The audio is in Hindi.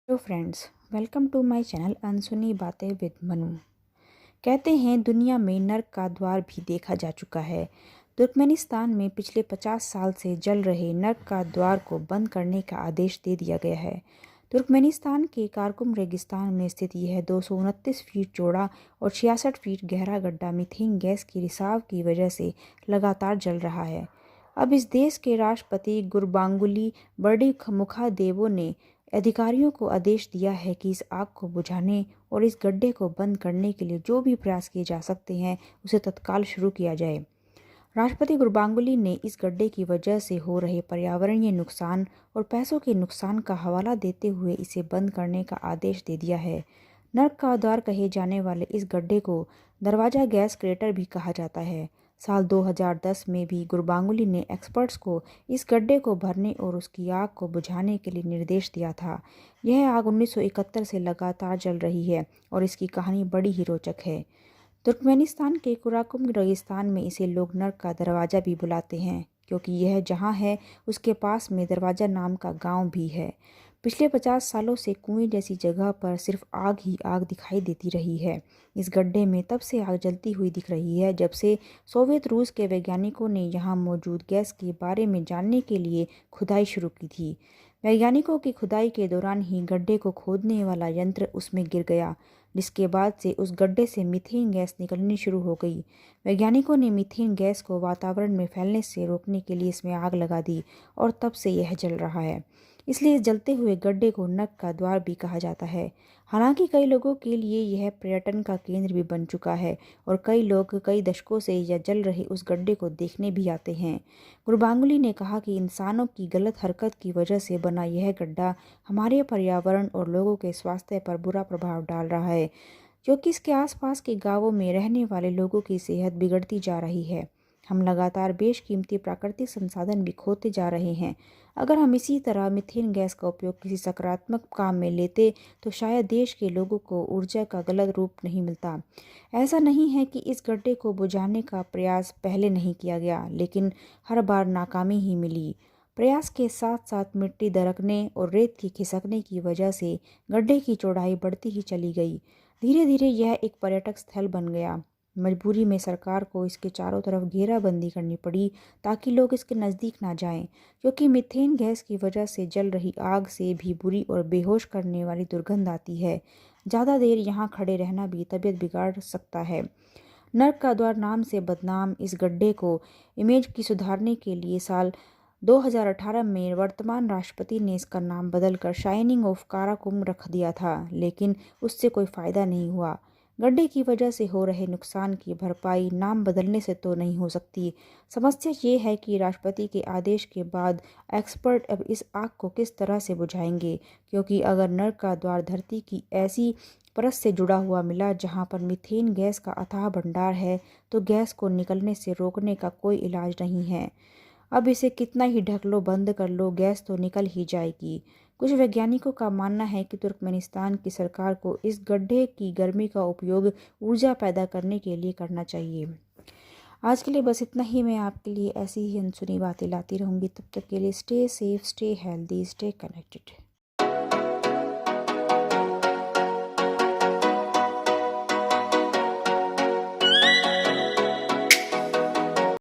Hello friends, welcome to my channel अनसुनी बातें विद मनु। कहते हैं दुनिया में नर्क का द्वार भी देखा जा चुका है। तुर्कमेनिस्तान में पिछले 50 साल से जल रहे नर्क का द्वार को बंद करने का आदेश दे दिया गया है। तुर्कमेनिस्तान के कारकुम रेगिस्तान में स्थित यह 229 फीट चौड़ा और 66 फीट गहरा गड्ढा मीथेन गैस की रिसाव की वजह से लगातार जल रहा है। अब इस देश के राष्ट्रपति गुरबांगुली बर्डिमुखादेवो ने अधिकारियों को आदेश दिया है कि इस आग को बुझाने और इस गड्ढे को बंद करने के लिए जो भी प्रयास किए जा सकते हैं उसे तत्काल शुरू किया जाए। राष्ट्रपति गुरबांगुली ने इस गड्ढे की वजह से हो रहे पर्यावरणीय नुकसान और पैसों के नुकसान का हवाला देते हुए इसे बंद करने का आदेश दे दिया है। नर्क का द्वार कहे जाने वाले इस गड्ढे को दरवाजा गैस क्रेटर भी कहा जाता है। साल 2010 में भी गुरबांगुली ने एक्सपर्ट्स को इस गड्ढे को भरने और उसकी आग को बुझाने के लिए निर्देश दिया था। यह आग 1971 से लगातार जल रही है और इसकी कहानी बड़ी ही रोचक है। तुर्कमेनिस्तान के कुराकुम रेगिस्तान में इसे लोग नर्क का दरवाज़ा भी बुलाते हैं, क्योंकि यह जहाँ है उसके पास में दरवाज़ा नाम का गांव भी है। पिछले 50 सालों से कुएं जैसी जगह पर सिर्फ आग ही आग दिखाई देती रही है। इस गड्ढे में तब से आग जलती हुई दिख रही है जब से सोवियत रूस के वैज्ञानिकों ने यहाँ मौजूद गैस के बारे में जानने के लिए खुदाई शुरू की थी। वैज्ञानिकों की खुदाई के दौरान ही गड्ढे को खोदने वाला यंत्र उसमें गिर गया, जिसके बाद से उस गड्ढे से मीथेन गैस निकलनी शुरू हो गई। वैज्ञानिकों ने मीथेन गैस को वातावरण में फैलने से रोकने के लिए इसमें आग लगा दी और तब से यह जल रहा है। इसलिए जलते हुए गड्ढे को नर्क का द्वार भी कहा जाता है। हालांकि कई लोगों के लिए यह पर्यटन का केंद्र भी बन चुका है और कई लोग कई दशकों से यह जल रहे उस गड्ढे को देखने भी आते हैं। गुरबांगुली ने कहा कि इंसानों की गलत हरकत की वजह से बना यह गड्ढा हमारे पर्यावरण और लोगों के स्वास्थ्य पर बुरा प्रभाव डाल रहा है, क्योंकि इसके आसपास के गांवों में रहने वाले लोगों की सेहत बिगड़ती जा रही है। हम लगातार बेशकीमती प्राकृतिक संसाधन भी खोते जा रहे हैं। अगर हम इसी तरह मीथेन गैस का उपयोग किसी सकारात्मक काम में लेते तो शायद देश के लोगों को ऊर्जा का गलत रूप नहीं मिलता। ऐसा नहीं है कि इस गड्ढे को बुझाने का प्रयास पहले नहीं किया गया, लेकिन हर बार नाकामी ही मिली। प्रयास के साथ साथ मिट्टी दरकने और रेत की खिसकने की वजह से गड्ढे की चौड़ाई बढ़ती ही चली गई। धीरे धीरे यह एक पर्यटक स्थल बन गया। मजबूरी में सरकार को इसके चारों तरफ घेराबंदी करनी पड़ी ताकि लोग इसके नज़दीक ना जाएं, क्योंकि मीथेन गैस की वजह से जल रही आग से भी बुरी और बेहोश करने वाली दुर्गंध आती है। ज़्यादा देर यहाँ खड़े रहना भी तबीयत बिगाड़ सकता है। नर्क का द्वार नाम से बदनाम इस गड्ढे को इमेज की सुधारने के लिए साल 2018 में वर्तमान राष्ट्रपति ने इसका नाम बदलकर शाइनिंग ऑफ काराकुम रख दिया था, लेकिन उससे कोई फ़ायदा नहीं हुआ। गड्ढे की वजह से हो रहे नुकसान की भरपाई नाम बदलने से तो नहीं हो सकती। समस्या ये है कि राष्ट्रपति के आदेश के बाद एक्सपर्ट अब इस आग को किस तरह से बुझाएंगे, क्योंकि अगर नर्क का द्वार धरती की ऐसी परत से जुड़ा हुआ मिला जहां पर मीथेन गैस का अथाह भंडार है, तो गैस को निकलने से रोकने का कोई इलाज नहीं है। अब इसे कितना ही ढक लो, बंद कर लो, गैस तो निकल ही जाएगी। कुछ वैज्ञानिकों का मानना है कि तुर्कमेनिस्तान की सरकार को इस गड्ढे की गर्मी का उपयोग ऊर्जा पैदा करने के लिए करना चाहिए। आज के लिए बस इतना ही। मैं आपके लिए ऐसी ही अनसुनी बातें लाती रहूँगी। तब तक के लिए stay safe, stay healthy, stay connected.